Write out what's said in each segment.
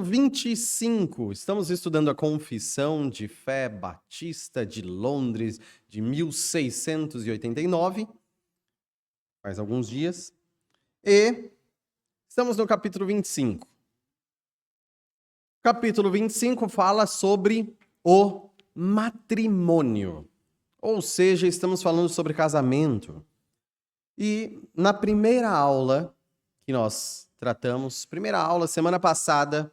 25. Estamos estudando a Confissão de Fé Batista de Londres de 1689, faz alguns dias, e estamos no capítulo 25. O capítulo 25 fala sobre o matrimônio, ou seja, estamos falando sobre casamento. E na primeira aula que nós tratamos, semana passada,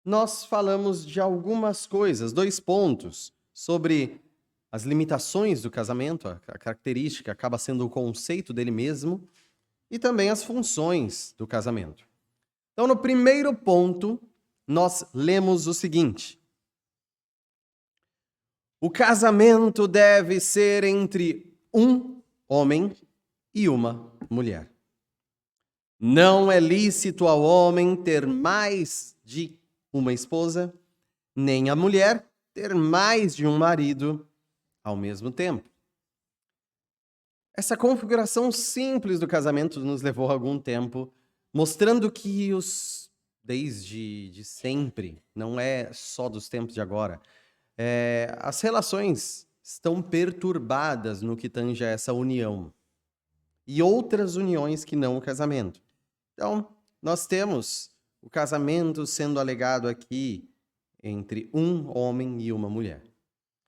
nós falamos de algumas coisas, 2 pontos, sobre as limitações do casamento, a característica acaba sendo o conceito dele mesmo, e também as funções do casamento. Então, no primeiro ponto, nós lemos o seguinte: o casamento deve ser entre um homem e uma mulher. Não é lícito ao homem ter mais de uma esposa, nem a mulher ter mais de um marido ao mesmo tempo. Essa configuração simples do casamento nos levou algum tempo, mostrando que desde sempre, não é só dos tempos de agora, as relações estão perturbadas no que tange a essa união e outras uniões que não o casamento. Então, nós temos o casamento sendo alegado aqui entre um homem e uma mulher.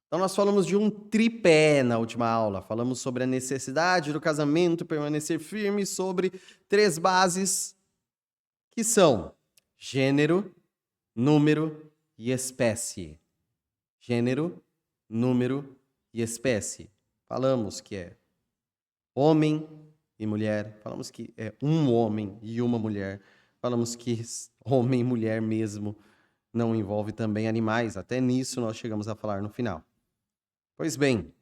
Então, nós falamos de um tripé na última aula. Falamos sobre a necessidade do casamento permanecer firme sobre 3 bases, que são gênero, número e espécie. Gênero, número e espécie. Falamos que é homem e mulher, falamos que é um homem e uma mulher, falamos que homem e mulher mesmo não envolve também animais, até nisso nós chegamos a falar no final. Pois bem,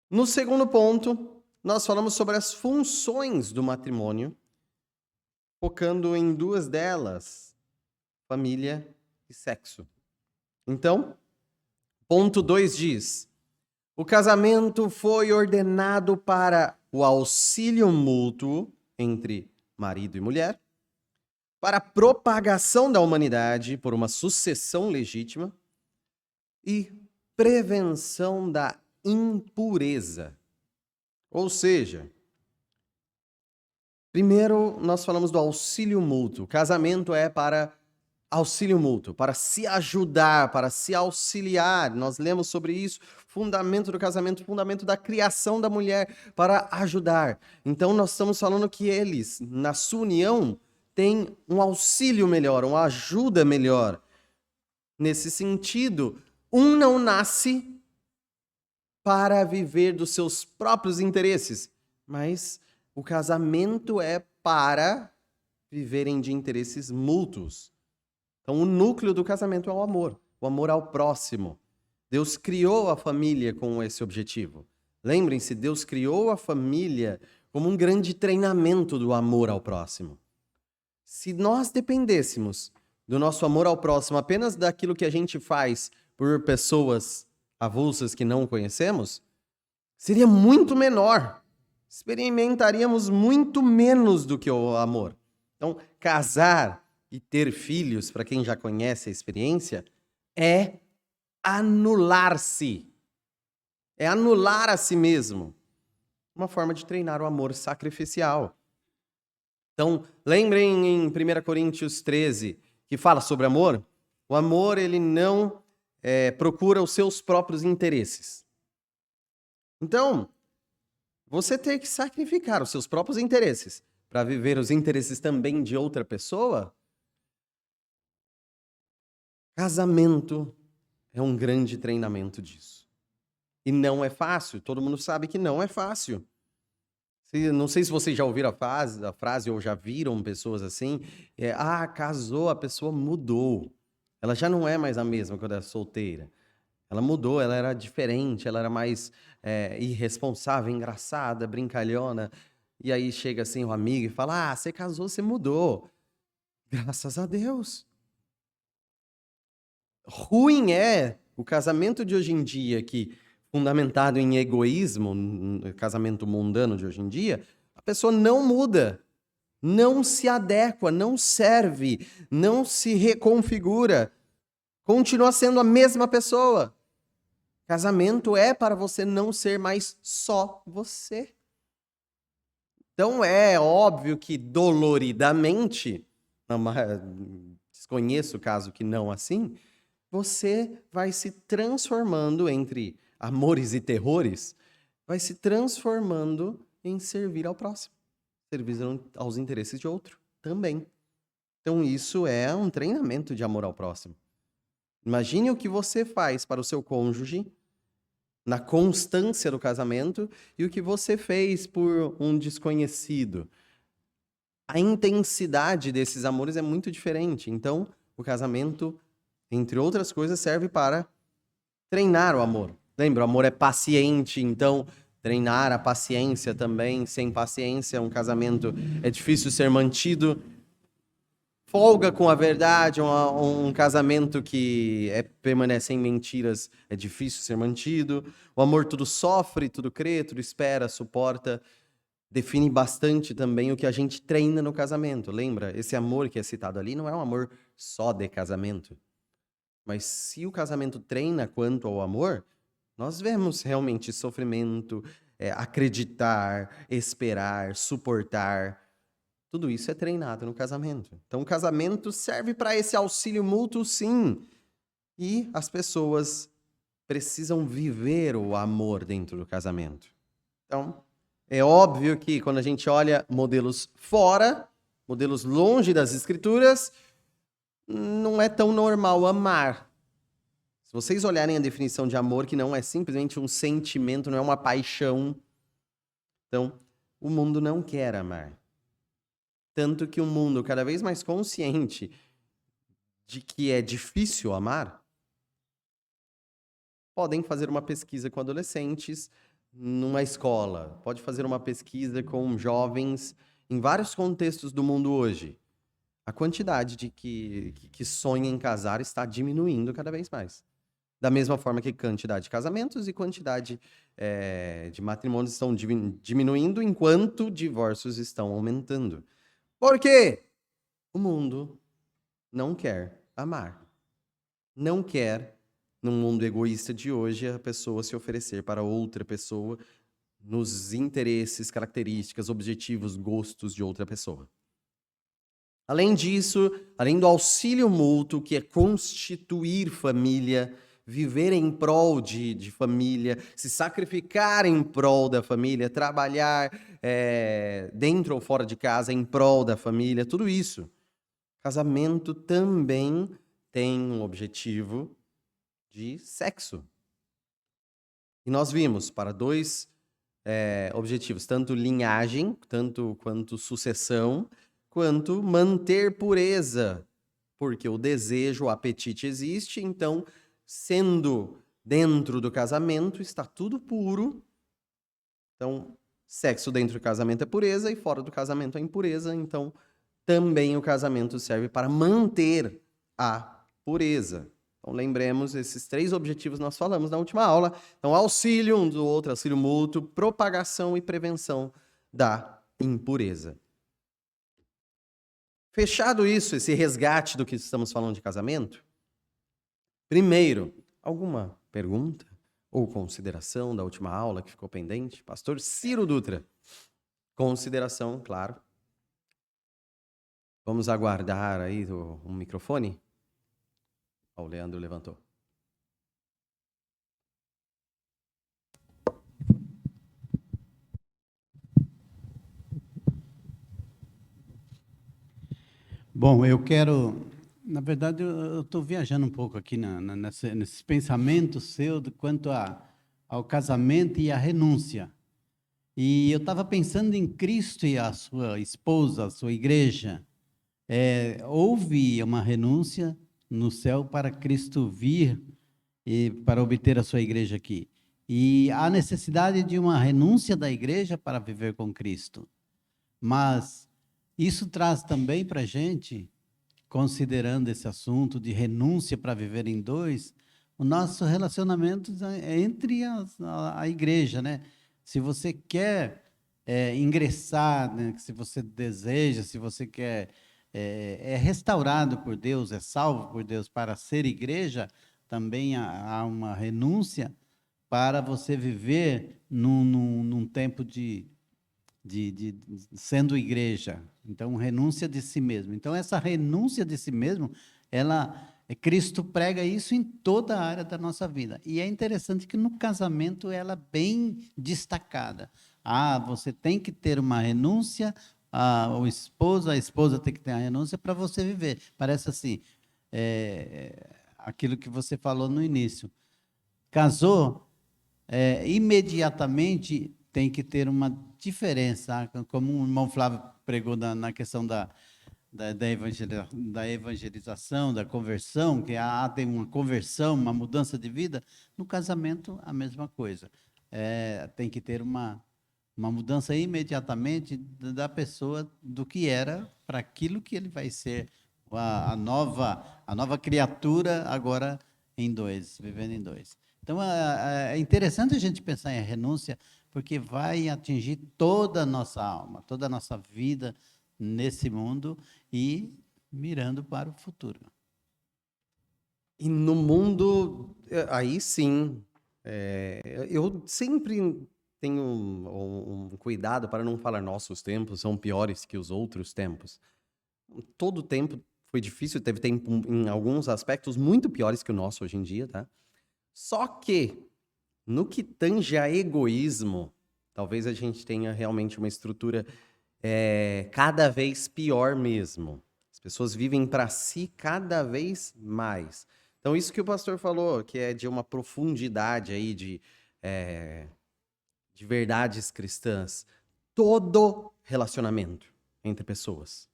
no segundo ponto, nós falamos sobre as funções do matrimônio, focando em 2 delas, família e sexo. Então, ponto 2 diz: o casamento foi ordenado para o auxílio mútuo entre marido e mulher, para a propagação da humanidade por uma sucessão legítima e prevenção da impureza. Ou seja, primeiro nós falamos do auxílio mútuo. O casamento é para auxílio mútuo, para se ajudar, para se auxiliar. Nós lemos sobre isso, fundamento do casamento, fundamento da criação da mulher, para ajudar. Então nós estamos falando que eles, na sua união, têm um auxílio melhor, uma ajuda melhor. Nesse sentido, um não nasce para viver dos seus próprios interesses, mas o casamento é para viverem de interesses mútuos. Então, o núcleo do casamento é o amor ao próximo. Deus criou a família com esse objetivo. Lembrem-se, Deus criou a família como um grande treinamento do amor ao próximo. Se nós dependêssemos do nosso amor ao próximo apenas daquilo que a gente faz por pessoas avulsas que não conhecemos, seria muito menor. Experimentaríamos muito menos do que o amor. Então, casar e ter filhos, para quem já conhece a experiência, é anular-se. É anular a si mesmo. Uma forma de treinar o amor sacrificial. Então, lembrem em 1 Coríntios 13, que fala sobre amor. O amor, ele não procura os seus próprios interesses. Então, você tem que sacrificar os seus próprios interesses para viver os interesses também de outra pessoa. Casamento é um grande treinamento disso. E não é fácil, todo mundo sabe que não é fácil. Não sei se vocês já ouviram a frase ou já viram pessoas assim, casou, a pessoa mudou. Ela já não é mais a mesma quando era solteira. Ela mudou, ela era diferente, ela era mais irresponsável, engraçada, brincalhona. E aí chega assim um amigo e fala, você casou, você mudou. Graças a Deus. Ruim é o casamento de hoje em dia, que fundamentado em egoísmo, casamento mundano de hoje em dia, a pessoa não muda. não se adequa, não serve, não se reconfigura, continua sendo a mesma pessoa. Casamento é para você não ser mais só você. Então é óbvio que doloridamente, desconheço o caso que não assim, você vai se transformando entre amores e terrores, vai se transformando em servir ao próximo, servir aos interesses de outro também. Então isso é um treinamento de amor ao próximo. Imagine o que você faz para o seu cônjuge na constância do casamento e o que você fez por um desconhecido. A intensidade desses amores é muito diferente. Então, o casamento, entre outras coisas, serve para treinar o amor. Lembra, o amor é paciente, então treinar a paciência também. Sem paciência, um casamento é difícil ser mantido. Folga com a verdade, um casamento que permanece em mentiras é difícil ser mantido. O amor tudo sofre, tudo crê, tudo espera, suporta. Define bastante também o que a gente treina no casamento. Lembra? Esse amor que é citado ali não é um amor só de casamento. Mas se o casamento treina quanto ao amor, nós vemos realmente sofrimento, acreditar, esperar, suportar. Tudo isso é treinado no casamento. Então, o casamento serve para esse auxílio mútuo, sim. E as pessoas precisam viver o amor dentro do casamento. Então, é óbvio que quando a gente olha modelos fora, modelos longe das escrituras, não é tão normal amar. Se vocês olharem a definição de amor, que não é simplesmente um sentimento, não é uma paixão, então, o mundo não quer amar. Tanto que um mundo cada vez mais consciente de que é difícil amar, podem fazer uma pesquisa com adolescentes numa escola, pode fazer uma pesquisa com jovens em vários contextos do mundo hoje. A quantidade de que sonha em casar está diminuindo cada vez mais. Da mesma forma que quantidade de casamentos e quantidade de matrimônios estão diminuindo, enquanto divórcios estão aumentando. Por quê? O mundo não quer amar. Não quer, num mundo egoísta de hoje, a pessoa se oferecer para outra pessoa nos interesses, características, objetivos, gostos de outra pessoa. Além disso, além do auxílio mútuo, que é constituir família, viver em prol de família, se sacrificar em prol da família, trabalhar dentro ou fora de casa em prol da família, tudo isso. Casamento também tem um objetivo de sexo. E nós vimos para dois objetivos, tanto linhagem, tanto quanto sucessão, quanto manter pureza, porque o desejo, o apetite existe, então, sendo dentro do casamento, está tudo puro. Então, sexo dentro do casamento é pureza e fora do casamento é impureza, então também o casamento serve para manter a pureza. Então, lembremos, esses 3 objetivos nós falamos na última aula. Então, auxílio um do outro, auxílio mútuo, propagação e prevenção da impureza. Fechado isso, esse resgate do que estamos falando de casamento, primeiro, alguma pergunta ou consideração da última aula que ficou pendente? Pastor Ciro Dutra. Consideração, claro. Vamos aguardar aí um microfone? O Leandro levantou. Bom, eu quero... Na verdade, eu estou viajando um pouco aqui nesses pensamentos seus quanto ao casamento e à renúncia. E eu estava pensando em Cristo e a sua esposa, a sua igreja. Houve uma renúncia no céu para Cristo vir e para obter a sua igreja aqui. E há necessidade de uma renúncia da igreja para viver com Cristo. Mas isso traz também para a gente, considerando esse assunto de renúncia para viver em dois, o nosso relacionamento entre a igreja, né? Se você quer ingressar, né, se você deseja, se você quer, é restaurado por Deus, é salvo por Deus para ser igreja, também há uma renúncia para você viver num tempo de sendo igreja. Então, renúncia de si mesmo. Então, essa renúncia de si mesmo, Cristo prega isso em toda a área da nossa vida. E é interessante que no casamento ela é bem destacada. Você tem que ter uma renúncia, a esposa tem que ter a renúncia para você viver. Parece assim, aquilo que você falou no início. Casou, imediatamente tem que ter uma diferença, como o irmão Flávio pregou na questão da evangelização, da conversão, que tem uma conversão, uma mudança de vida. No casamento, a mesma coisa. Tem que ter uma mudança imediatamente da pessoa, do que era, para aquilo que ele vai ser, a nova criatura, agora vivendo em dois. Então, é interessante a gente pensar em renúncia, porque vai atingir toda a nossa alma, toda a nossa vida nesse mundo e mirando para o futuro. E no mundo, aí sim, eu sempre tenho um cuidado para não falar nossos tempos são piores que os outros tempos. Todo tempo foi difícil, teve tempo em alguns aspectos muito piores que o nosso hoje em dia, tá? Só que, no que tange a egoísmo, talvez a gente tenha realmente uma estrutura cada vez pior mesmo. As pessoas vivem para si cada vez mais. Então, isso que o pastor falou, que é de uma profundidade aí de verdades cristãs. Todo relacionamento entre pessoas,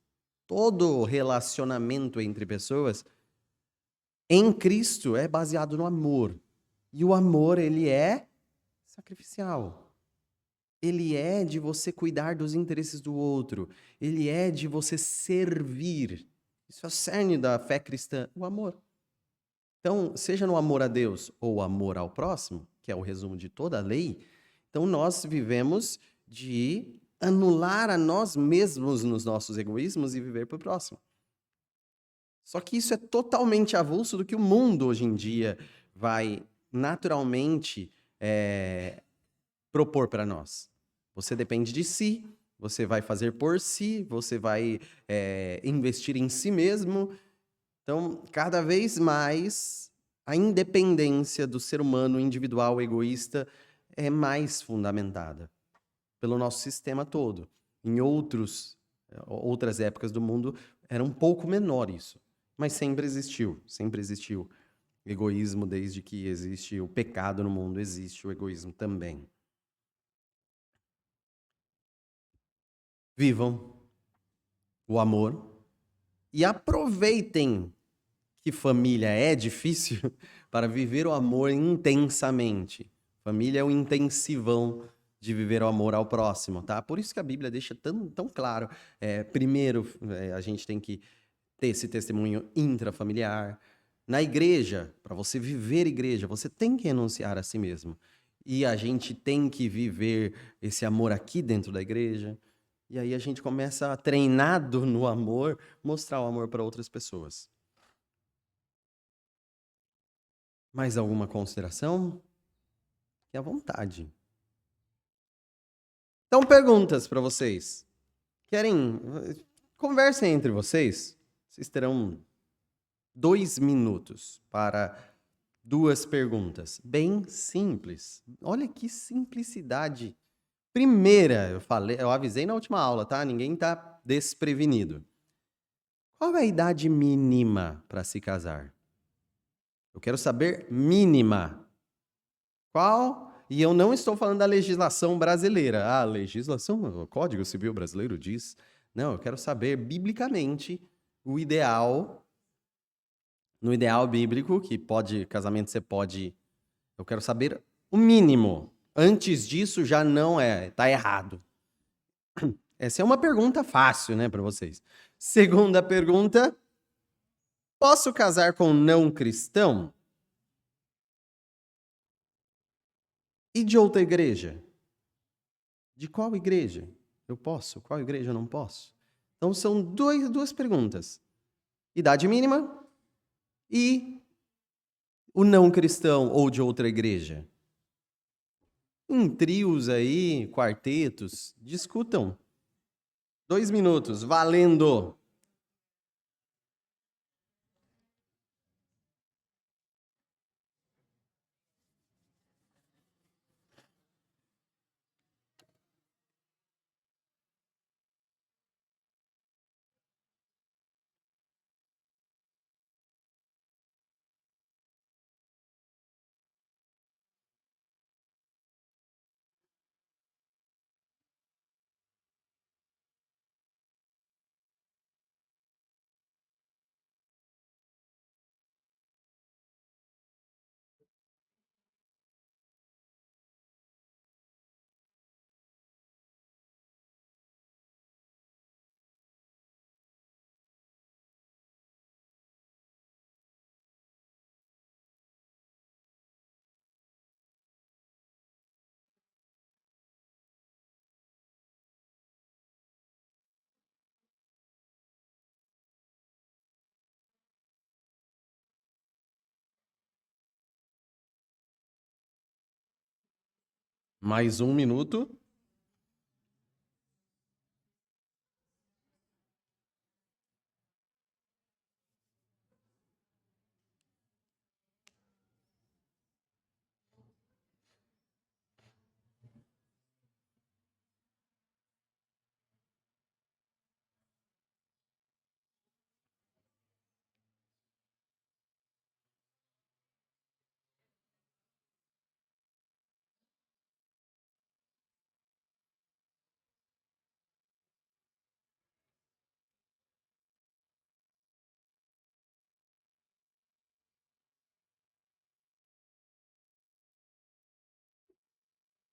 em Cristo é baseado no amor. E o amor, ele é sacrificial. Ele é de você cuidar dos interesses do outro. Ele é de você servir. Isso é o cerne da fé cristã, o amor. Então, seja no amor a Deus ou amor ao próximo, que é o resumo de toda a lei, então nós vivemos de anular a nós mesmos nos nossos egoísmos e viver para o próximo. Só que isso é totalmente avulso do que o mundo hoje em dia vai naturalmente propor para nós. Você depende de si, você vai fazer por si, você vai investir em si mesmo. Então, cada vez mais, a independência do ser humano individual, egoísta, é mais fundamentada pelo nosso sistema todo. Em outras épocas do mundo, era um pouco menor isso. Mas sempre existiu. Egoísmo, desde que existe o pecado no mundo, existe o egoísmo também. Vivam o amor e aproveitem que família é difícil para viver o amor intensamente. Família é o intensivão de viver o amor ao próximo, tá? Por isso que a Bíblia deixa tão claro. Primeiro, a gente tem que ter esse testemunho intrafamiliar. Na igreja, para você viver igreja, você tem que renunciar a si mesmo. E a gente tem que viver esse amor aqui dentro da igreja. E aí a gente começa, treinado no amor, mostrar o amor para outras pessoas. Mais alguma consideração? Fique à vontade. Então, perguntas para vocês. Querem? Conversem entre vocês. Vocês terão 2 minutos para 2 perguntas. Bem simples. Olha que simplicidade. Primeira, eu avisei na última aula, tá? Ninguém está desprevenido. Qual é a idade mínima para se casar? Eu quero saber mínima. Qual? E eu não estou falando da legislação brasileira. A legislação, o Código Civil brasileiro diz. Não, eu quero saber biblicamente o ideal. No ideal bíblico, que casamento você pode. Eu quero saber o mínimo. Antes disso já não tá errado. Essa é uma pergunta fácil, né, para vocês. Segunda pergunta: posso casar com não cristão? E de outra igreja? De qual igreja eu posso? Qual igreja eu não posso? Então, são duas perguntas. Idade mínima e o não cristão ou de outra igreja. Em trios aí, quartetos, discutam. 2 minutos, valendo! Mais 1 minuto.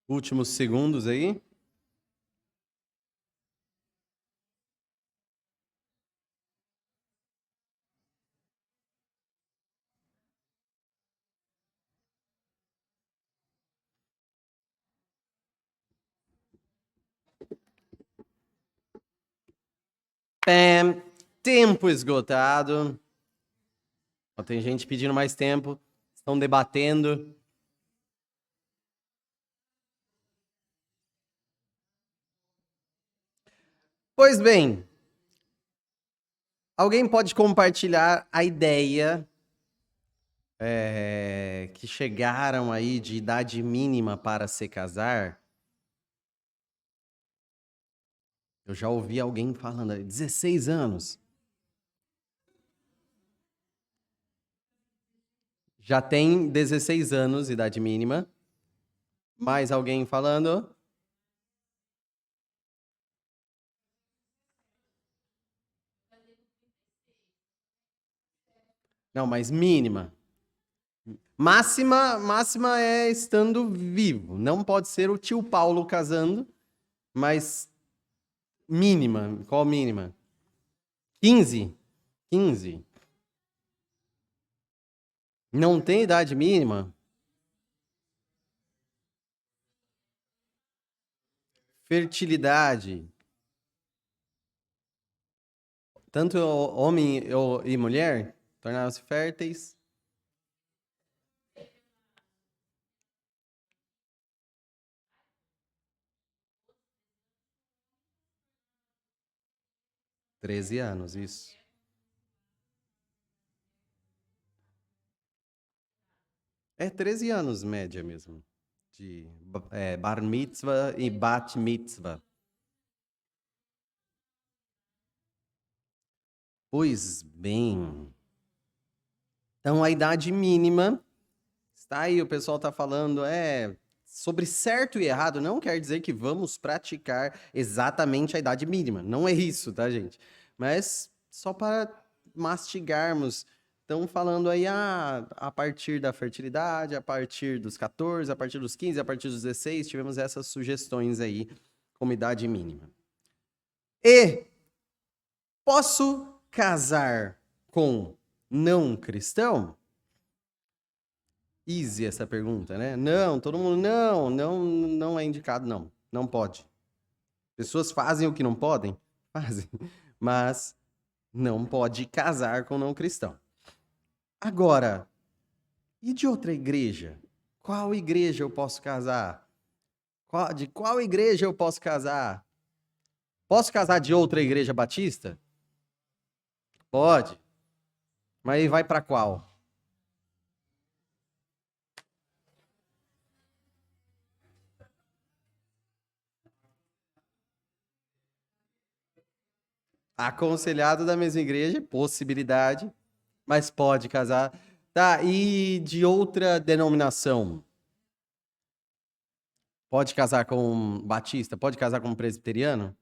Últimos segundos aí. Tempo esgotado. Ó, tem gente pedindo mais tempo. Estão debatendo. Pois bem, alguém pode compartilhar a ideia que chegaram aí de idade mínima para se casar? Eu já ouvi alguém falando 16 anos. Já tem 16 anos, idade mínima. Mais alguém falando? Não, mas mínima. Máxima é estando vivo. Não pode ser o tio Paulo casando, mas mínima. Qual mínima? 15? 15. Não tem idade mínima? Fertilidade. Tanto homem e mulher tornaram-se férteis. Treze anos, isso. É 13 anos, média mesmo. De bar mitzvah e bat mitzvah. Pois bem. Então, a idade mínima está aí, o pessoal está falando, sobre certo e errado, não quer dizer que vamos praticar exatamente a idade mínima. Não é isso, tá, gente? Mas só para mastigarmos. Estão falando aí a partir da fertilidade, a partir dos 14, a partir dos 15, a partir dos 16, tivemos essas sugestões aí como idade mínima. E posso casar com não cristão? Easy essa pergunta, né? Não, todo mundo, não é indicado, não pode. Pessoas fazem o que não podem? Fazem. Mas não pode casar com não cristão. Agora, e de outra igreja? Qual igreja eu posso casar? De qual igreja eu posso casar? Posso casar de outra igreja batista? Pode. Mas aí vai para qual? Aconselhado da mesma igreja, possibilidade, mas pode casar. Tá, e de outra denominação? Pode casar com batista? Pode casar com presbiteriano?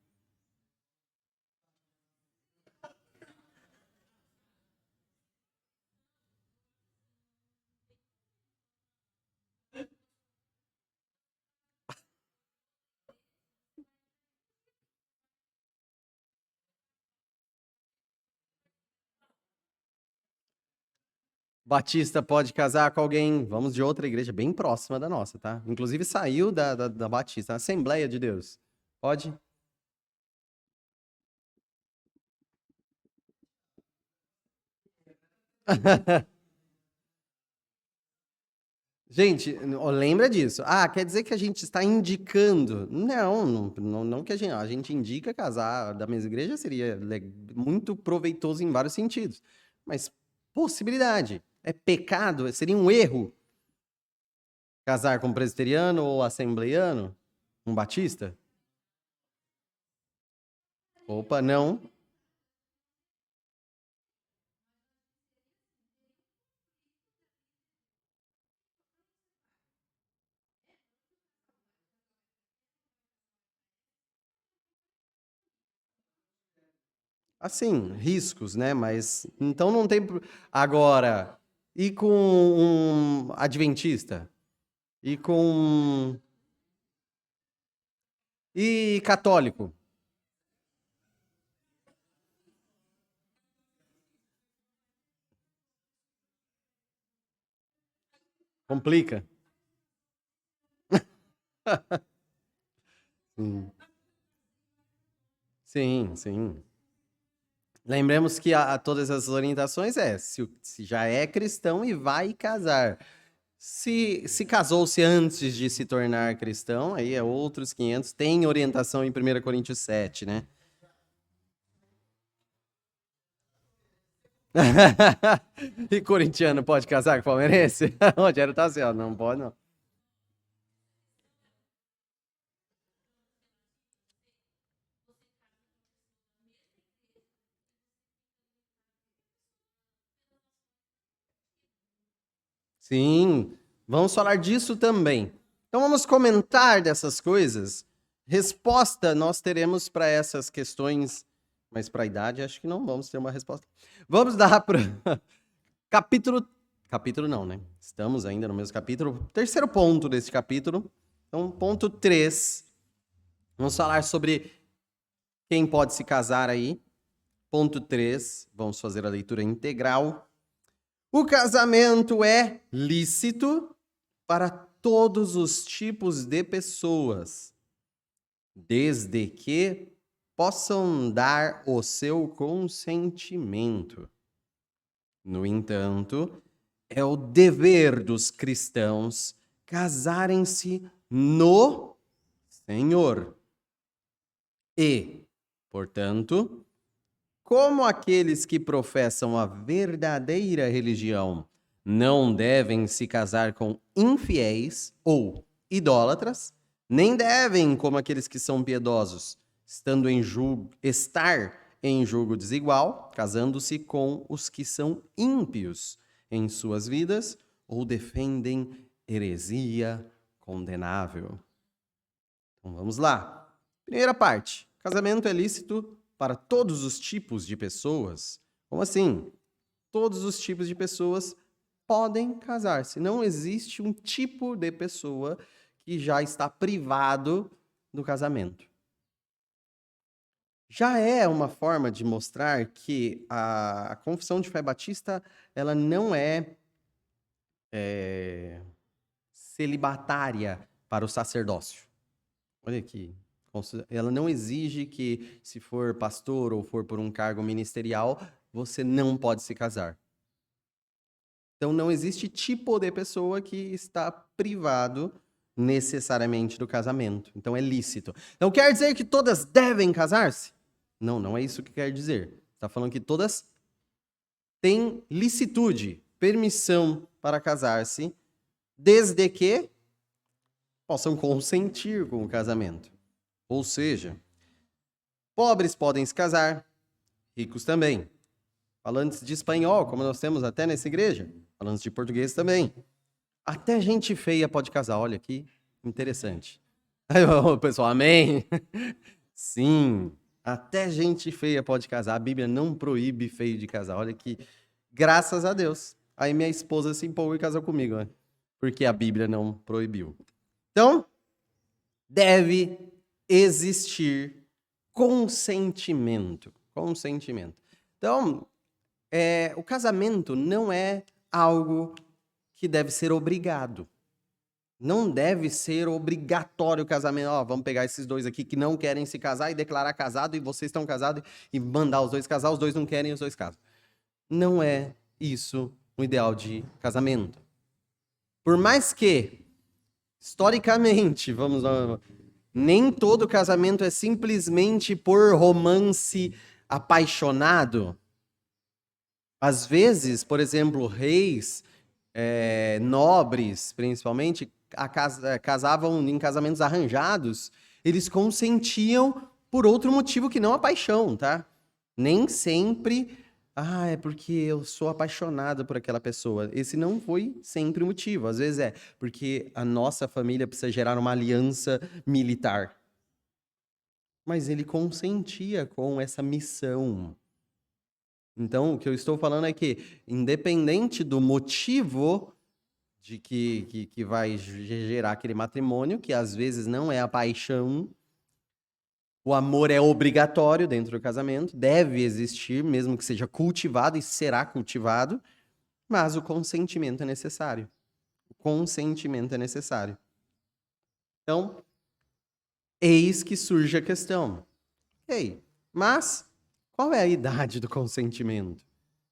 Batista pode casar com alguém, vamos de outra igreja bem próxima da nossa, tá? Inclusive saiu da Batista, Assembleia de Deus. Pode? Gente, lembra disso. Ah, quer dizer que a gente está indicando. Não que a gente indica casar da mesma igreja seria muito proveitoso em vários sentidos. Mas possibilidade. É pecado? Seria um erro casar com um presbiteriano ou assembleiano? Um batista? Opa, não. Assim, riscos, né? Mas então não tem. Agora, e com um adventista? E com. E católico? Complica? Sim, sim. Sim. Lembremos que todas as orientações se já é cristão e vai casar. Se casou-se antes de se tornar cristão, aí é outros 500. Tem orientação em 1 Coríntios 7, né? E corintiano pode casar com palmeirense? O Rogério tá assim, ó, não pode não. Sim, vamos falar disso também. Então vamos comentar dessas coisas. Resposta nós teremos para essas questões, mas para a idade acho que não vamos ter uma resposta. Vamos dar para capítulo. Capítulo não, né? Estamos ainda no mesmo capítulo. Terceiro ponto desse capítulo. Então, ponto 3. Vamos falar sobre quem pode se casar aí. Ponto 3. Vamos fazer a leitura integral. O casamento é lícito para todos os tipos de pessoas, desde que possam dar o seu consentimento. No entanto, é o dever dos cristãos casarem-se no Senhor. E, portanto, como aqueles que professam a verdadeira religião não devem se casar com infiéis ou idólatras, nem devem, como aqueles que são piedosos, estar em julgo desigual, casando-se com os que são ímpios em suas vidas ou defendem heresia condenável. Então vamos lá. Primeira parte: casamento é lícito para todos os tipos de pessoas. Como assim? Todos os tipos de pessoas podem casar-se. Não existe um tipo de pessoa que já está privado do casamento. Já é uma forma de mostrar que a confissão de fé batista ela não é celibatária para o sacerdócio. Olha que Ela não exige que, se for pastor ou for por um cargo ministerial, você não pode se casar. Então, não existe tipo de pessoa que está privado necessariamente do casamento. Então, é lícito. Então, quer dizer que todas devem casar-se? Não, não é isso que quer dizer. Está falando que todas têm licitude, permissão para casar-se, desde que possam consentir com o casamento. Ou seja, pobres podem se casar, ricos também. Falantes de espanhol, como nós temos até nessa igreja. Falantes de português também. Até gente feia pode casar. Olha que interessante. Aí o pessoal, amém? Sim, até gente feia pode casar. A Bíblia não proíbe feio de casar. Olha que, graças a Deus. Aí minha esposa se empolgou e casou comigo, né? Porque a Bíblia não proibiu. Então, deve existir consentimento. Consentimento. Então, o casamento não é algo que deve ser obrigado. Não deve ser obrigatório o casamento. Ó, vamos pegar esses dois aqui que não querem se casar e declarar casado, e vocês estão casados e mandar os dois casar, os dois não querem e os dois casam. Não é isso o ideal de casamento. Por mais que, historicamente, nem todo casamento é simplesmente por romance apaixonado. Às vezes, por exemplo, reis, nobres, principalmente, casavam em casamentos arranjados, eles consentiam por outro motivo que não a paixão, tá? Nem sempre, é porque eu sou apaixonado por aquela pessoa. Esse não foi sempre o motivo. Às vezes é porque a nossa família precisa gerar uma aliança militar. Mas ele consentia com essa missão. Então, o que eu estou falando é que, independente do motivo de que vai gerar aquele matrimônio, que às vezes não é a paixão, o amor é obrigatório dentro do casamento, deve existir, mesmo que seja cultivado e será cultivado, mas o consentimento é necessário. O consentimento é necessário. Então, eis que surge a questão. Mas qual é a idade do consentimento?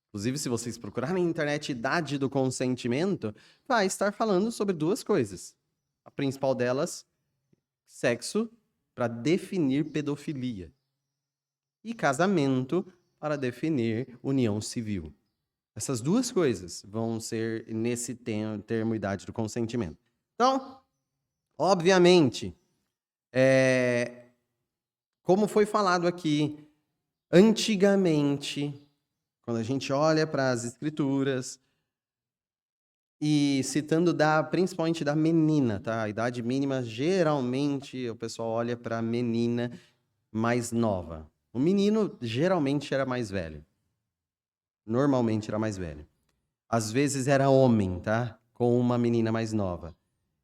Inclusive, se vocês procurarem na internet idade do consentimento, vai estar falando sobre duas coisas. A principal delas, sexo, para definir pedofilia. E casamento, para definir união civil. Essas duas coisas vão ser nesse termo idade do consentimento. Então, obviamente, como foi falado aqui, antigamente, quando a gente olha para as escrituras, e citando principalmente da menina, tá? A idade mínima, geralmente, o pessoal olha para a menina mais nova. O menino, geralmente, era mais velho. Normalmente, era mais velho. Às vezes, era homem, tá? Com uma menina mais nova.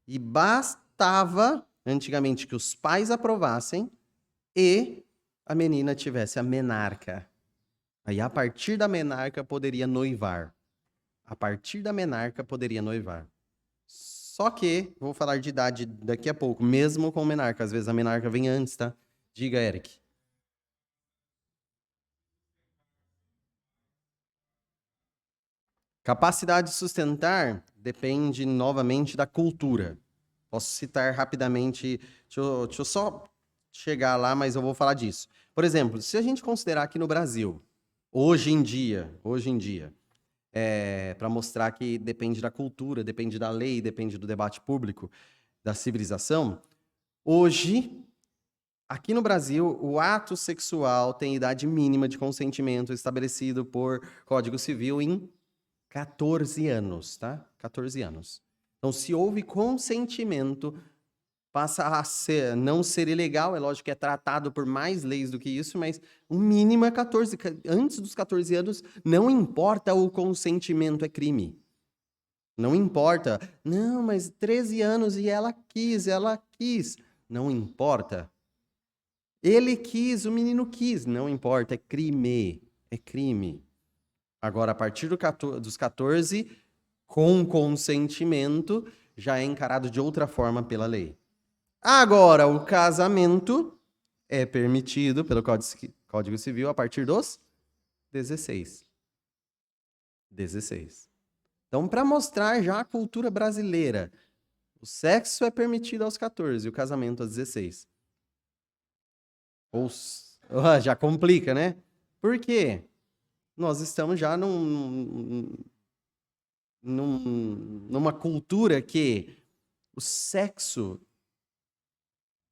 E bastava, antigamente, que os pais aprovassem e a menina tivesse a menarca. Aí, a partir da menarca, poderia noivar. A partir da menarca, poderia noivar. Só que, vou falar de idade daqui a pouco, mesmo com menarca. Às vezes a menarca vem antes, tá? Diga, Eric. Capacidade de sustentar depende, novamente, da cultura. Posso citar rapidamente, deixa eu só chegar lá, mas eu vou falar disso. Por exemplo, se a gente considerar aqui no Brasil, hoje em dia, para mostrar que depende da cultura, depende da lei, depende do debate público, da civilização. Hoje, aqui no Brasil, o ato sexual tem idade mínima de consentimento estabelecido por Código Civil em 14 anos, tá? 14 anos. Então, se houve consentimento, passa a não ser ilegal, é lógico que é tratado por mais leis do que isso, mas o mínimo é 14. Antes dos 14 anos, não importa o consentimento, é crime. Não importa. Não, mas 13 anos e ela quis. Não importa. Ele quis, o menino quis. Não importa, é crime. É crime. Agora, a partir dos 14, com consentimento, já é encarado de outra forma pela lei. Agora, o casamento é permitido pelo Código Civil a partir dos 16. 16. Então, para mostrar já a cultura brasileira, o sexo é permitido aos 14 e o casamento aos 16. Já complica, né? Por quê? Nós estamos já numa cultura que o sexo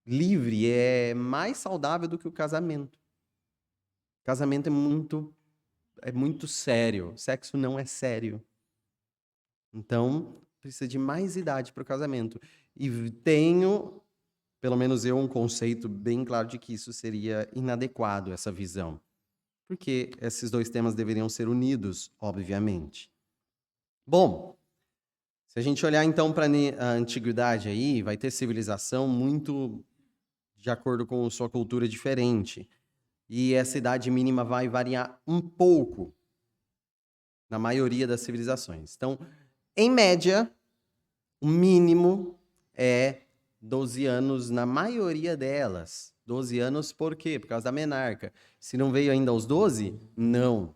livre é mais saudável do que o casamento. O casamento é muito sério. O sexo não é sério. Então, precisa de mais idade para o casamento. E tenho, pelo menos eu, um conceito bem claro de que isso seria inadequado, essa visão. Porque esses dois temas deveriam ser unidos, obviamente. Bom, se a gente olhar então para a antiguidade aí, vai ter civilização muito de acordo com sua cultura diferente. E essa idade mínima vai variar um pouco na maioria das civilizações. Então, em média, o mínimo é 12 anos na maioria delas. 12 anos por quê? Por causa da menarca. Se não veio ainda aos 12, não.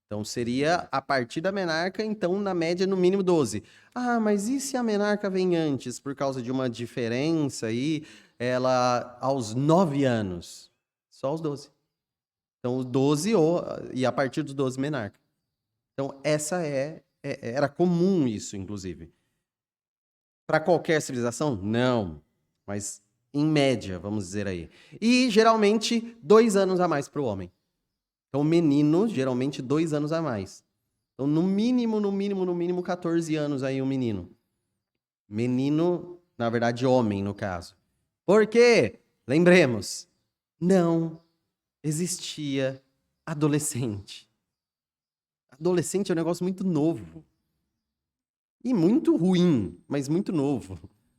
Então seria a partir da menarca, então na média no mínimo 12. Ah, mas e se a menarca vem antes por causa de uma diferença aí, ela aos 9 anos? Só aos 12. Então os 12 e a partir dos 12 menarca. Então essa era comum isso, inclusive. Para qualquer civilização? Não. Mas em média, vamos dizer aí. E geralmente 2 anos a mais para o homem. Então, o menino, geralmente, 2 anos a mais. Então, no mínimo, 14 anos aí um menino. Menino, na verdade, homem, no caso. Por quê? Lembremos, não existia adolescente. Adolescente é um negócio muito novo. E muito ruim, mas muito novo.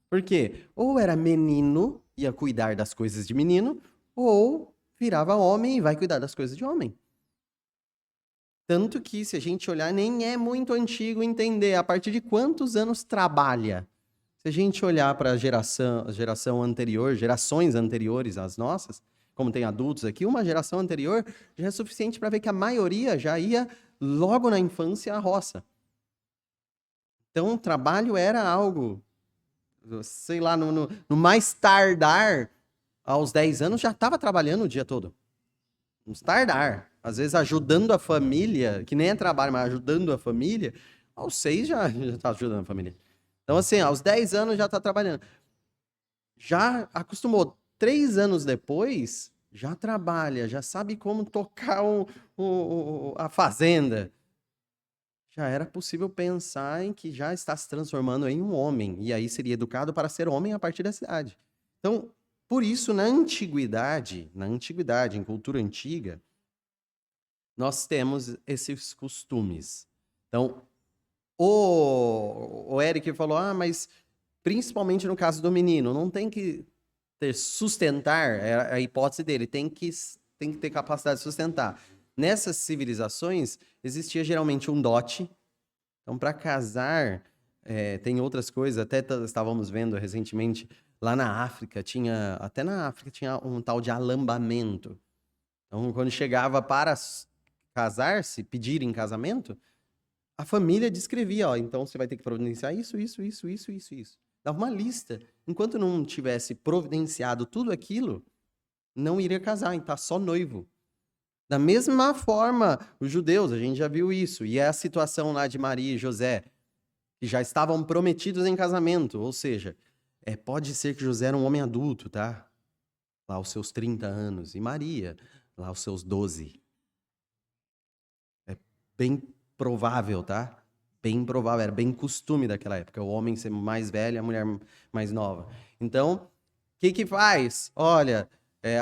Por quê? Ou era menino, ia cuidar das coisas de menino, ou virava homem e vai cuidar das coisas de homem. Tanto que, se a gente olhar, nem é muito antigo entender a partir de quantos anos trabalha. Se a gente olhar para a geração anterior, gerações anteriores às nossas, como tem adultos aqui, uma geração anterior já é suficiente para ver que a maioria já ia logo na infância à roça. Então, o trabalho era algo, sei lá, no mais tardar, aos 10 anos já estava trabalhando o dia todo. Nos tardar. Às vezes ajudando a família, que nem é trabalho, mas ajudando a família, aos 6 já está ajudando a família. Então, assim, aos 10 anos já está trabalhando. Já acostumou. 3 anos depois, já trabalha, já sabe como tocar a fazenda. Já era possível pensar em que já está se transformando em um homem. E aí seria educado para ser homem a partir dessa idade. Então, por isso, na antiguidade, em cultura antiga, nós temos esses costumes. Então, o Eric falou, mas principalmente no caso do menino, não tem que sustentar, é a hipótese dele, tem que ter capacidade de sustentar. Nessas civilizações, existia geralmente um dote. Então, para casar, tem outras coisas, até estávamos vendo recentemente, lá na África, tinha um tal de alambamento. Então, quando chegava para casar-se, pedir em casamento, a família descrevia, então você vai ter que providenciar isso. Dava uma lista. Enquanto não tivesse providenciado tudo aquilo, não iria casar, então tá só noivo. Da mesma forma, os judeus, a gente já viu isso. E é a situação lá de Maria e José, que já estavam prometidos em casamento. Ou seja, pode ser que José era um homem adulto, tá? Lá aos seus 30 anos. E Maria, lá aos seus 12. É bem provável, tá? Bem provável, era bem costume daquela época. O homem ser mais velho e a mulher mais nova. Então, o que faz? Olha,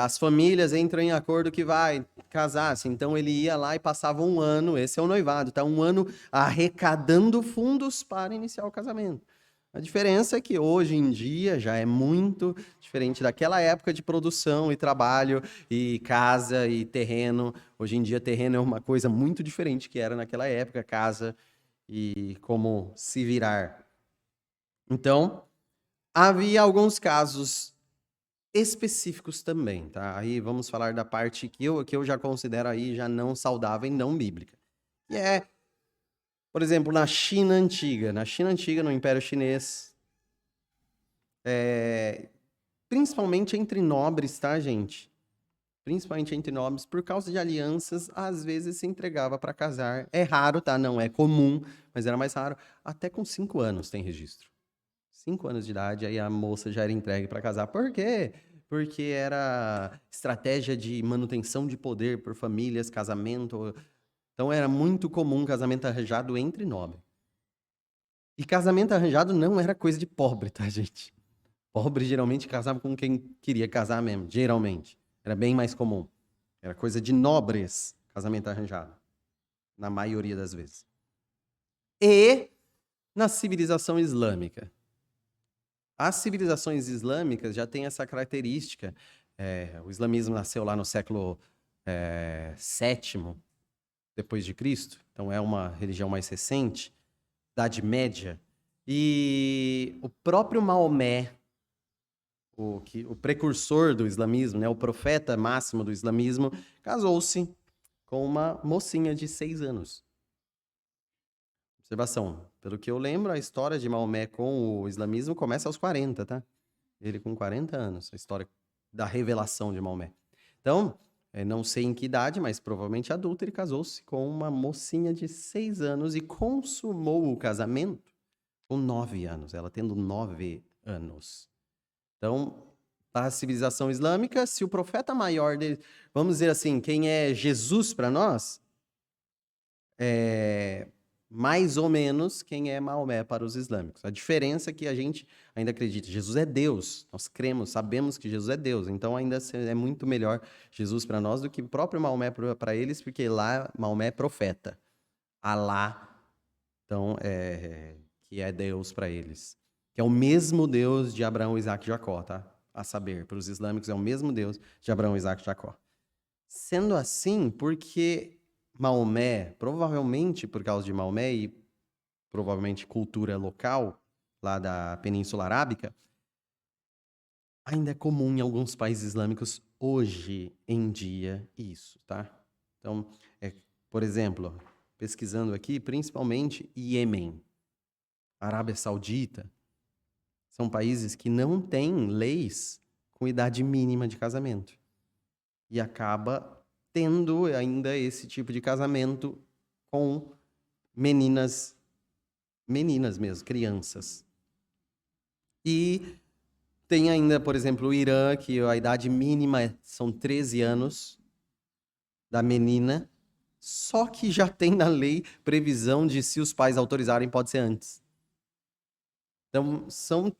as famílias entram em acordo que vai casar-se. Então, ele ia lá e passava um ano, esse é o noivado, tá? Um ano arrecadando fundos para iniciar o casamento. A diferença é que hoje em dia já é muito diferente daquela época de produção e trabalho e casa e terreno. Hoje em dia terreno é uma coisa muito diferente que era naquela época, casa e como se virar. Então, havia alguns casos específicos também, tá? Aí vamos falar da parte que eu já considero aí já não saudável e não bíblica. E é, por exemplo, na China Antiga. Na China Antiga, no Império Chinês, principalmente entre nobres, tá, gente? Principalmente entre nobres, por causa de alianças, às vezes se entregava para casar. É raro, tá? Não é comum, mas era mais raro. Até com 5 anos tem registro. 5 anos de idade, aí a moça já era entregue para casar. Por quê? Porque era estratégia de manutenção de poder por famílias, casamento. Então era muito comum casamento arranjado entre nobres. E casamento arranjado não era coisa de pobre, tá, gente? Pobre geralmente casava com quem queria casar mesmo, geralmente. Era bem mais comum. Era coisa de nobres, casamento arranjado, na maioria das vezes. E na civilização islâmica. As civilizações islâmicas já têm essa característica. O islamismo nasceu lá no século VII depois de Cristo, então é uma religião mais recente, Idade Média. E o próprio Maomé, o precursor do islamismo, né, o profeta máximo do islamismo, casou-se com uma mocinha de 6 anos. Observação, pelo que eu lembro, a história de Maomé com o islamismo começa aos 40, tá? Ele com 40 anos, a história da revelação de Maomé. Então, não sei em que idade, mas provavelmente adulto, ele casou-se com uma mocinha de 6 anos e consumou o casamento com 9 anos, ela tendo 9 anos. Então, a civilização islâmica, se o profeta maior dele, vamos dizer assim, quem é Jesus para nós, mais ou menos quem é Maomé para os islâmicos. A diferença é que a gente ainda acredita, Jesus é Deus, nós cremos, sabemos que Jesus é Deus, então ainda é muito melhor Jesus para nós do que o próprio Maomé para eles, porque lá Maomé é profeta, Alá, então, que é Deus para eles, que é o mesmo Deus de Abraão, Isaac e Jacó, tá? A saber, para os islâmicos é o mesmo Deus de Abraão, Isaac e Jacó. Sendo assim, porque Maomé, provavelmente por causa de Maomé e provavelmente cultura local lá da Península Arábica, ainda é comum em alguns países islâmicos hoje em dia isso, tá? Então, por exemplo, pesquisando aqui, principalmente Iêmen, Arábia Saudita, são países que não têm leis com idade mínima de casamento. E acaba tendo ainda esse tipo de casamento com meninas mesmo, crianças. E tem ainda, por exemplo, o Irã, que a idade mínima são 13 anos da menina, só que já tem na lei previsão de, se os pais autorizarem, pode ser antes. Então, são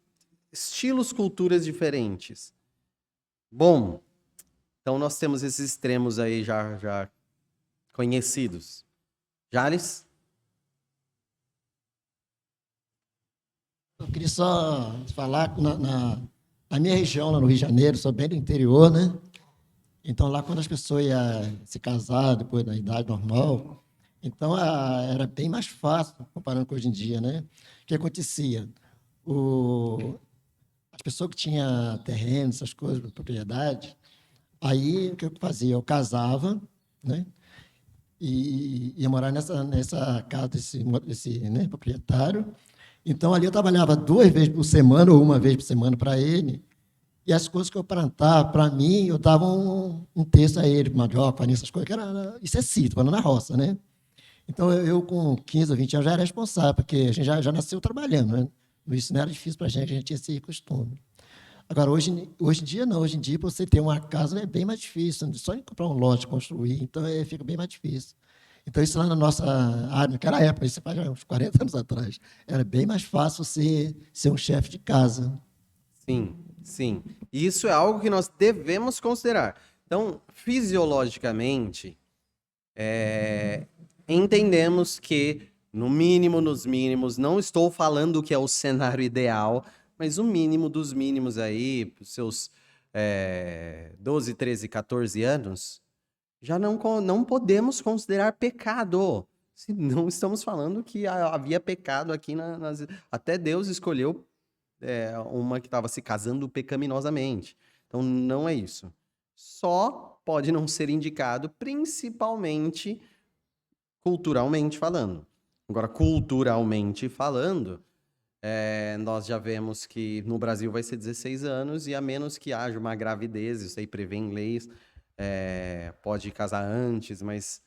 estilos, culturas diferentes. Bom, então nós temos esses extremos aí já conhecidos. Jales? Eu queria só falar na minha região, lá no Rio de Janeiro, sou bem do interior, né? Então, lá quando as pessoas iam se casar depois da idade normal, então era bem mais fácil, comparando com hoje em dia, né? O que acontecia? As pessoas que tinham terreno, essas coisas, propriedade, aí o que eu fazia? Eu casava, né? E ia morar nessa casa desse né, proprietário. Então, ali eu trabalhava 2 vezes por semana ou 1 vez por semana para ele. E as coisas que eu plantava, para mim, eu dava um terço a ele, mandioca, farinha, essas coisas, que isso é sítio, falando na roça, né? Então, eu com 15 ou 20 anos já era responsável, porque a gente já nasceu trabalhando, né? Isso não era difícil para a gente tinha esse costume. Agora, hoje em dia, não. Hoje em dia, para você ter uma casa é bem mais difícil, só em comprar um lote, construir, então fica bem mais difícil. Então, isso lá na nossa área, naquela época, isso faz uns 40 anos atrás, era bem mais fácil você ser um chefe de casa. Sim, sim. E isso é algo que nós devemos considerar. Então, fisiologicamente, entendemos que, no mínimo, nos mínimos, não estou falando o que é o cenário ideal, mas o mínimo dos mínimos aí, os seus 12, 13, 14 anos, já não podemos considerar pecado. Se não estamos falando que havia pecado aqui até Deus escolheu uma que estava se casando pecaminosamente. Então, não é isso. Só pode não ser indicado, principalmente culturalmente falando. Agora, culturalmente falando, nós já vemos que no Brasil vai ser 16 anos e a menos que haja uma gravidez, isso aí prevê em leis, pode casar antes, mas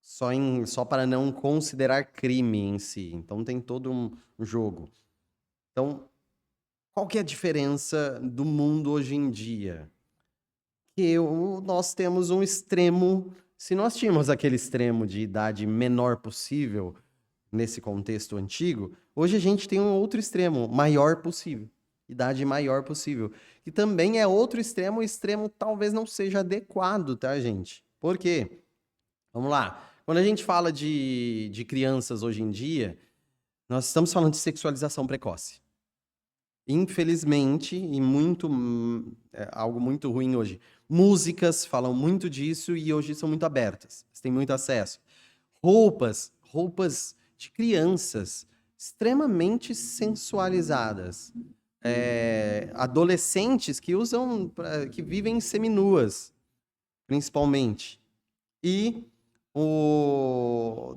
só para não considerar crime em si. Então tem todo um jogo. Então, qual que é a diferença do mundo hoje em dia? Nós temos um extremo, se nós tínhamos aquele extremo de idade menor possível, nesse contexto antigo, hoje a gente tem um outro extremo, maior possível. Idade maior possível. Que também é outro extremo, o extremo talvez não seja adequado, tá, gente? Por quê? Vamos lá. Quando a gente fala de crianças hoje em dia, nós estamos falando de sexualização precoce. Infelizmente, e algo muito ruim hoje. Músicas falam muito disso e hoje são muito abertas. Você tem muito acesso. Roupas de crianças extremamente sensualizadas. Adolescentes que que vivem seminuas, principalmente. E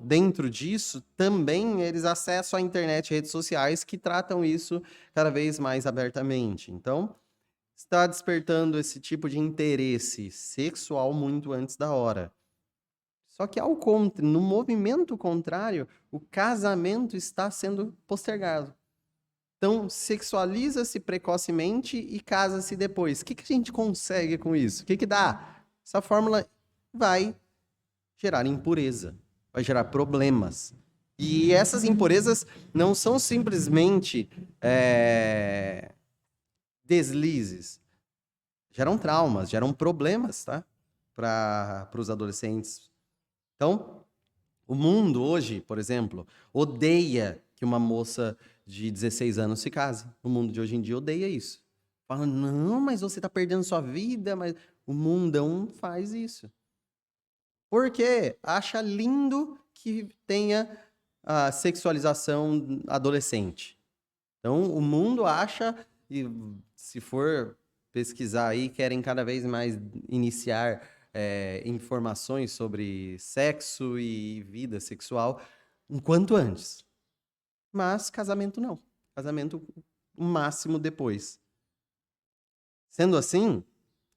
dentro disso, também eles acessam a internet e redes sociais que tratam isso cada vez mais abertamente. Então, está despertando esse tipo de interesse sexual muito antes da hora. Só que, no movimento contrário, o casamento está sendo postergado. Então, sexualiza-se precocemente e casa-se depois. O que a gente consegue com isso? O que dá? Essa fórmula vai gerar impureza, vai gerar problemas. E essas impurezas não são simplesmente deslizes. Geram traumas, geram problemas, tá? Para os adolescentes. Então, o mundo hoje, por exemplo, odeia que uma moça de 16 anos se case. O mundo de hoje em dia odeia isso. Fala, não, mas você está perdendo sua vida, mas o mundão faz isso. Por quê? Acha lindo que tenha a sexualização adolescente. Então, o mundo acha, e se for pesquisar aí, querem cada vez mais iniciar informações sobre sexo e vida sexual o quanto antes. Mas casamento não. Casamento o máximo depois. Sendo assim,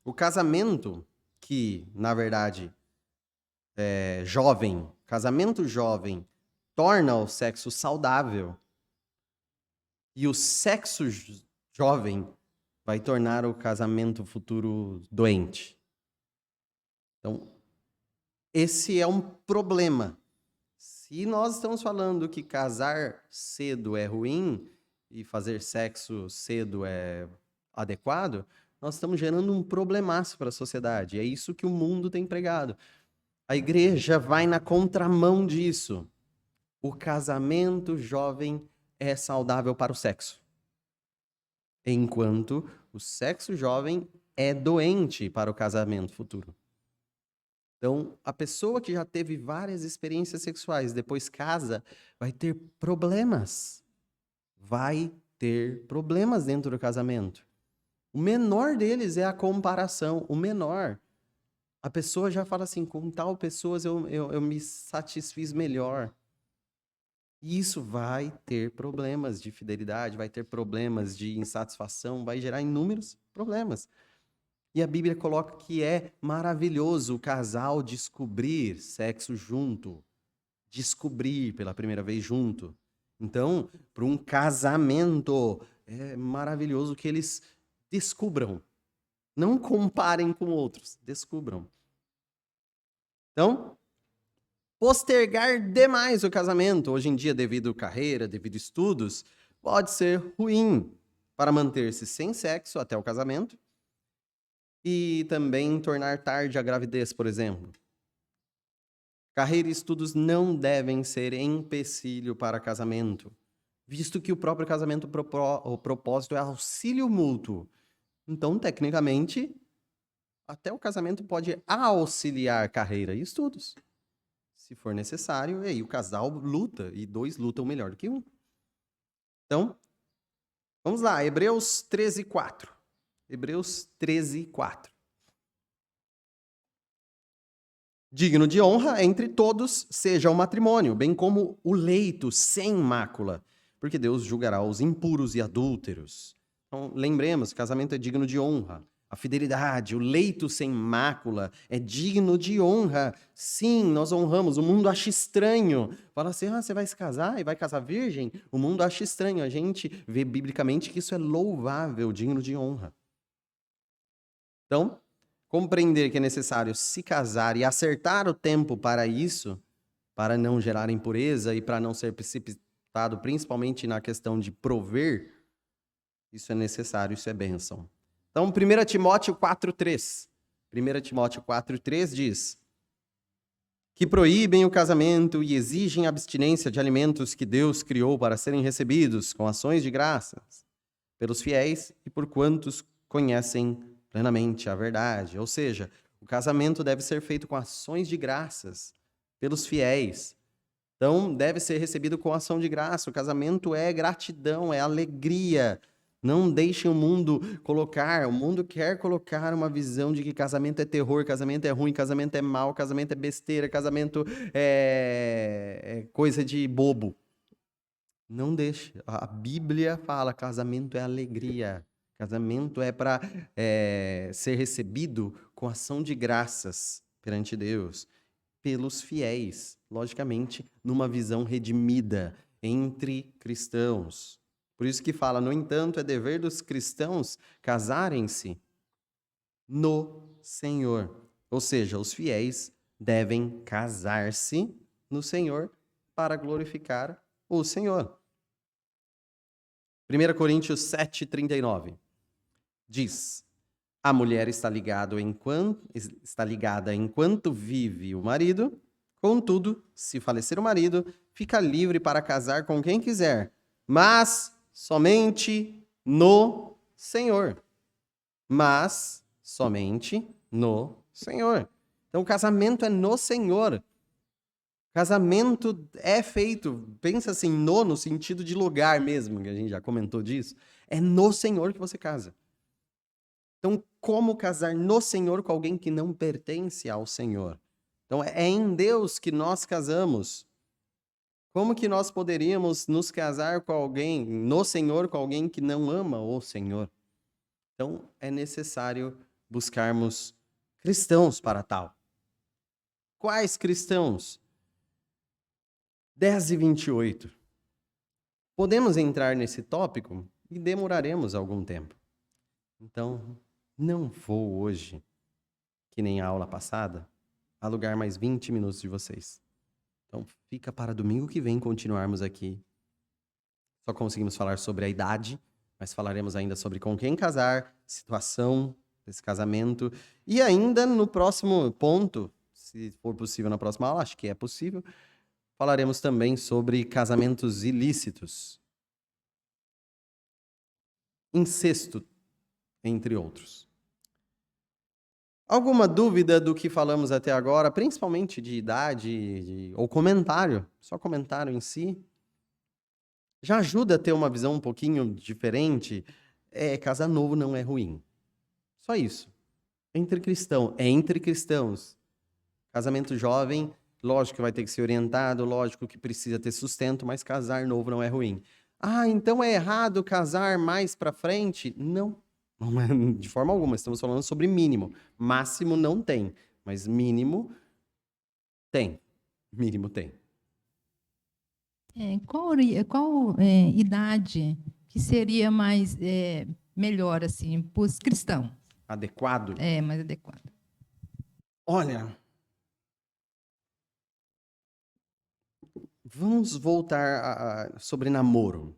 o casamento que, na verdade, casamento jovem torna o sexo saudável e o sexo jovem vai tornar o casamento futuro doente. Então, esse é um problema. Se nós estamos falando que casar cedo é ruim e fazer sexo cedo é adequado, nós estamos gerando um problemaço para a sociedade. É isso que o mundo tem pregado. A igreja vai na contramão disso. O casamento jovem é saudável para o sexo, enquanto o sexo jovem é doente para o casamento futuro. Então, a pessoa que já teve várias experiências sexuais, depois casa, vai ter problemas. Vai ter problemas dentro do casamento. O menor deles é a comparação. O menor. A pessoa já fala assim, com tal pessoa eu me satisfiz melhor. E isso vai ter problemas de fidelidade, vai ter problemas de insatisfação, vai gerar inúmeros problemas. E a Bíblia coloca que é maravilhoso o casal descobrir sexo junto. Descobrir pela primeira vez junto. Então, para um casamento, é maravilhoso que eles descubram. Não comparem com outros, descubram. Então, postergar demais o casamento, hoje em dia, devido à carreira, devido a estudos, pode ser ruim para manter-se sem sexo até o casamento e também tornar tarde a gravidez, por exemplo. Carreira e estudos não devem ser empecilho para casamento, visto que o próprio casamento, o propósito é auxílio mútuo. Então, tecnicamente, até o casamento pode auxiliar carreira e estudos. Se for necessário, aí o casal luta, e dois lutam melhor do que um. Então, vamos lá, Hebreus 13:4. Hebreus 13, 4. Digno de honra entre todos seja o matrimônio, bem como o leito sem mácula, porque Deus julgará os impuros e adúlteros. Então, lembremos, casamento é digno de honra. A fidelidade, o leito sem mácula é digno de honra. Sim, nós honramos. O mundo acha estranho. Fala assim, você vai se casar e vai casar virgem? O mundo acha estranho. A gente vê biblicamente que isso é louvável, digno de honra. Então, compreender que é necessário se casar e acertar o tempo para isso, para não gerar impureza e para não ser precipitado, principalmente na questão de prover, isso é necessário, isso é bênção. Então, 1 Timóteo 4,3. 1 Timóteo 4,3 diz que proíbem o casamento e exigem abstinência de alimentos que Deus criou para serem recebidos com ações de graças pelos fiéis e por quantos conhecem plenamente a verdade. Ou seja, o casamento deve ser feito com ações de graças pelos fiéis. Então, deve ser recebido com ação de graça. O casamento é gratidão, é alegria. Não deixem o mundo quer colocar uma visão de que casamento é terror, casamento é ruim, casamento é mau, casamento é besteira, casamento é coisa de bobo. Não deixe. A Bíblia fala, casamento é alegria. Casamento é para ser recebido com ação de graças perante Deus, pelos fiéis, logicamente, numa visão redimida entre cristãos. Por isso que fala, no entanto, é dever dos cristãos casarem-se no Senhor. Ou seja, os fiéis devem casar-se no Senhor para glorificar o Senhor. 1 Coríntios 7,39 diz, a mulher está ligada enquanto vive o marido, contudo, se falecer o marido, fica livre para casar com quem quiser, mas somente no Senhor. Mas somente no Senhor. Então, o casamento é no Senhor. Casamento é feito, pensa assim, no sentido de lugar mesmo, que a gente já comentou disso. É no Senhor que você casa. Então, como casar no Senhor com alguém que não pertence ao Senhor? Então, é em Deus que nós casamos. Como que nós poderíamos nos casar com alguém, no Senhor, com alguém que não ama o Senhor? Então, é necessário buscarmos cristãos para tal. Quais cristãos? 10:28. Podemos entrar nesse tópico e demoraremos algum tempo. Então, não vou hoje, que nem a aula passada, alugar mais 20 minutos de vocês. Então, fica para domingo que vem continuarmos aqui. Só conseguimos falar sobre a idade, mas falaremos ainda sobre com quem casar, situação desse casamento. E ainda no próximo ponto, se for possível na próxima aula, acho que é possível, falaremos também sobre casamentos ilícitos. Incesto, entre outros. Alguma dúvida do que falamos até agora, principalmente de idade ou comentário? Só comentário em si? Já ajuda a ter uma visão um pouquinho diferente? Casar novo não é ruim. Só isso. Entre cristãos. Casamento jovem, lógico que vai ter que ser orientado, lógico que precisa ter sustento, mas casar novo não é ruim. Então é errado casar mais pra frente? Não. Não é de forma alguma, estamos falando sobre mínimo. Máximo não tem, mas mínimo tem. Mínimo tem. Qual idade que seria mais melhor assim para os cristãos? Adequado? Mais adequado. Olha, vamos voltar sobre namoro.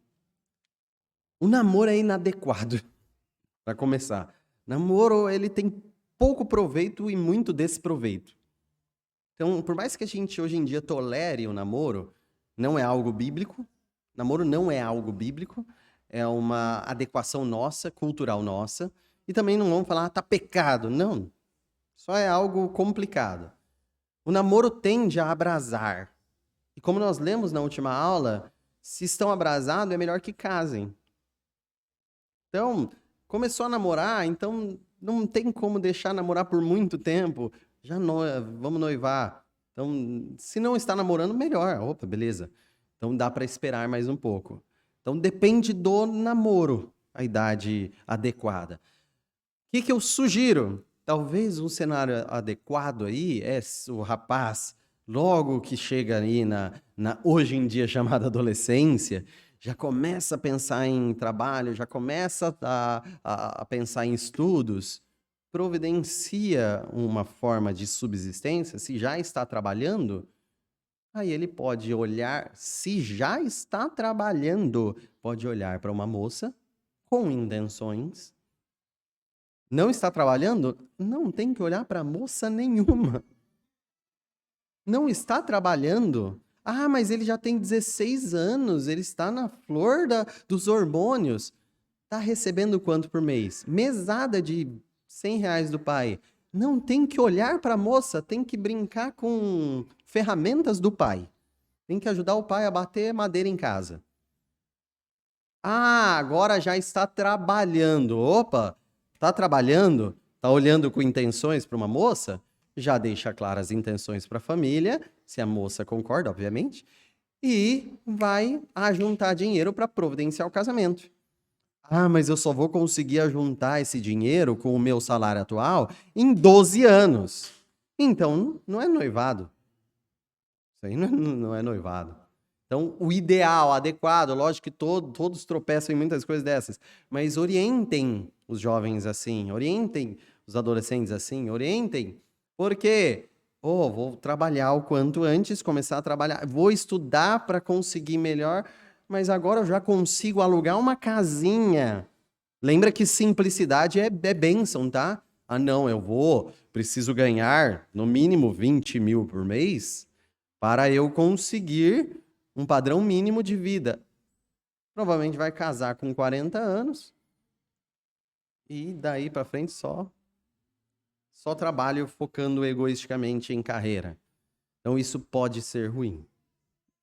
O namoro é inadequado. Para começar, namoro ele tem pouco proveito e muito desproveito. Então, por mais que a gente hoje em dia tolere o namoro, não é algo bíblico. Namoro não é algo bíblico, é uma adequação nossa, cultural nossa. E também não vamos falar, tá pecado. Não, só é algo complicado. O namoro tende a abrasar. E como nós lemos na última aula, se estão abrasados, é melhor que casem. Então, Começou a namorar, então não tem como deixar namorar por muito tempo. Vamos noivar. Então, se não está namorando, melhor. Opa, beleza. Então dá para esperar mais um pouco. Então depende do namoro, a idade adequada. O que eu sugiro? Talvez um cenário adequado aí é o rapaz, logo que chega aí hoje em dia chamada adolescência, já começa a pensar em trabalho, já começa a pensar em estudos, providencia uma forma de subsistência, se já está trabalhando, aí ele pode olhar, se já está trabalhando, pode olhar para uma moça com intenções. Não está trabalhando? Não tem que olhar para moça nenhuma. Não está trabalhando? Ah, mas ele já tem 16 anos, ele está na flor dos hormônios. Está recebendo quanto por mês? Mesada de R$ 100 do pai. Não tem que olhar para a moça, tem que brincar com ferramentas do pai. Tem que ajudar o pai a bater madeira em casa. Ah, agora já está trabalhando. Opa, está trabalhando? Está olhando com intenções para uma moça? Já deixa claras as intenções para a família, se a moça concorda, obviamente, e vai ajuntar dinheiro para providenciar o casamento. Ah, mas eu só vou conseguir ajuntar esse dinheiro com o meu salário atual em 12 anos. Então, não é noivado. Isso aí não é noivado. Então, o ideal, adequado, lógico que todos tropeçam em muitas coisas dessas, mas orientem os jovens assim, orientem os adolescentes assim, orientem, porque, vou trabalhar o quanto antes, começar a trabalhar, vou estudar para conseguir melhor, mas agora eu já consigo alugar uma casinha. Lembra que simplicidade é bênção, tá? Ah, não, preciso ganhar no mínimo 20 mil por mês para eu conseguir um padrão mínimo de vida. Provavelmente vai casar com 40 anos e daí para frente só trabalho focando egoisticamente em carreira. Então isso pode ser ruim.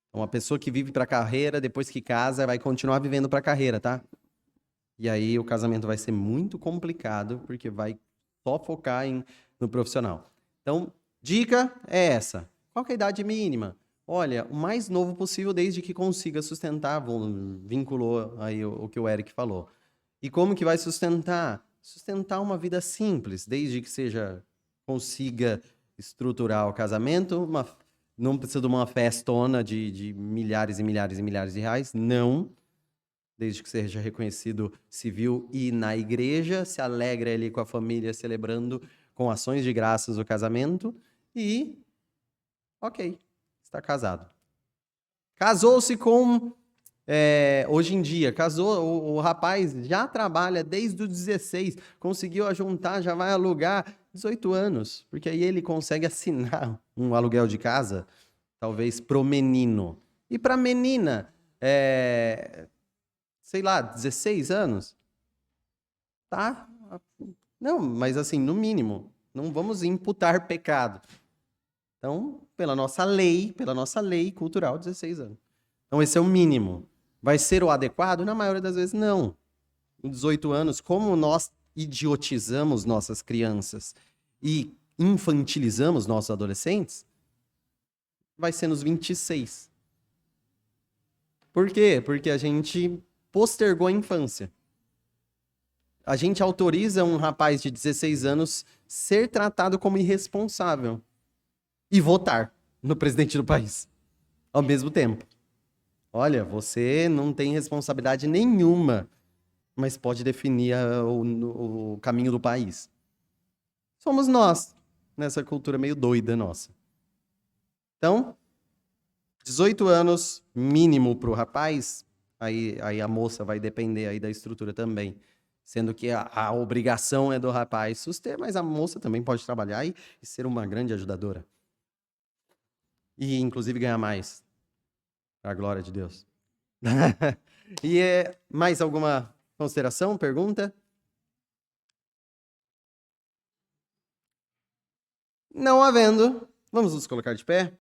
Então, uma pessoa que vive para carreira, depois que casa, vai continuar vivendo para carreira, tá? E aí o casamento vai ser muito complicado, porque vai só focar no profissional. Então, dica é essa. Qual que é a idade mínima? Olha, o mais novo possível, desde que consiga sustentar, vinculou aí o que o Eric falou. E como que vai sustentar? Sustentar uma vida simples, desde que consiga estruturar o casamento, não precisa de uma festona de milhares e milhares e milhares de reais, não. Desde que seja reconhecido civil e na igreja, se alegra ali com a família, celebrando com ações de graças o casamento e, ok, está casado. Casou-se com, hoje em dia, o rapaz já trabalha desde os 16, conseguiu ajuntar, já vai alugar 18 anos, porque aí ele consegue assinar um aluguel de casa, talvez pro menino. E para a menina, sei lá, 16 anos? Tá? Não, mas assim, no mínimo, não vamos imputar pecado. Então, pela nossa lei cultural, 16 anos. Então, esse é o mínimo. Vai ser o adequado? Na maioria das vezes, não. Com 18 anos, como nós idiotizamos nossas crianças e infantilizamos nossos adolescentes, vai ser nos 26. Por quê? Porque a gente postergou a infância. A gente autoriza um rapaz de 16 anos ser tratado como irresponsável e votar no presidente do país ao mesmo tempo. Olha, você não tem responsabilidade nenhuma, mas pode definir o caminho do país. Somos nós, nessa cultura meio doida nossa. Então, 18 anos mínimo para o rapaz, aí a moça vai depender aí da estrutura também. Sendo que a obrigação é do rapaz suster, mas a moça também pode trabalhar e ser uma grande ajudadora. E, inclusive, ganhar mais. Para a glória de Deus. E mais alguma consideração, pergunta? Não havendo, vamos nos colocar de pé?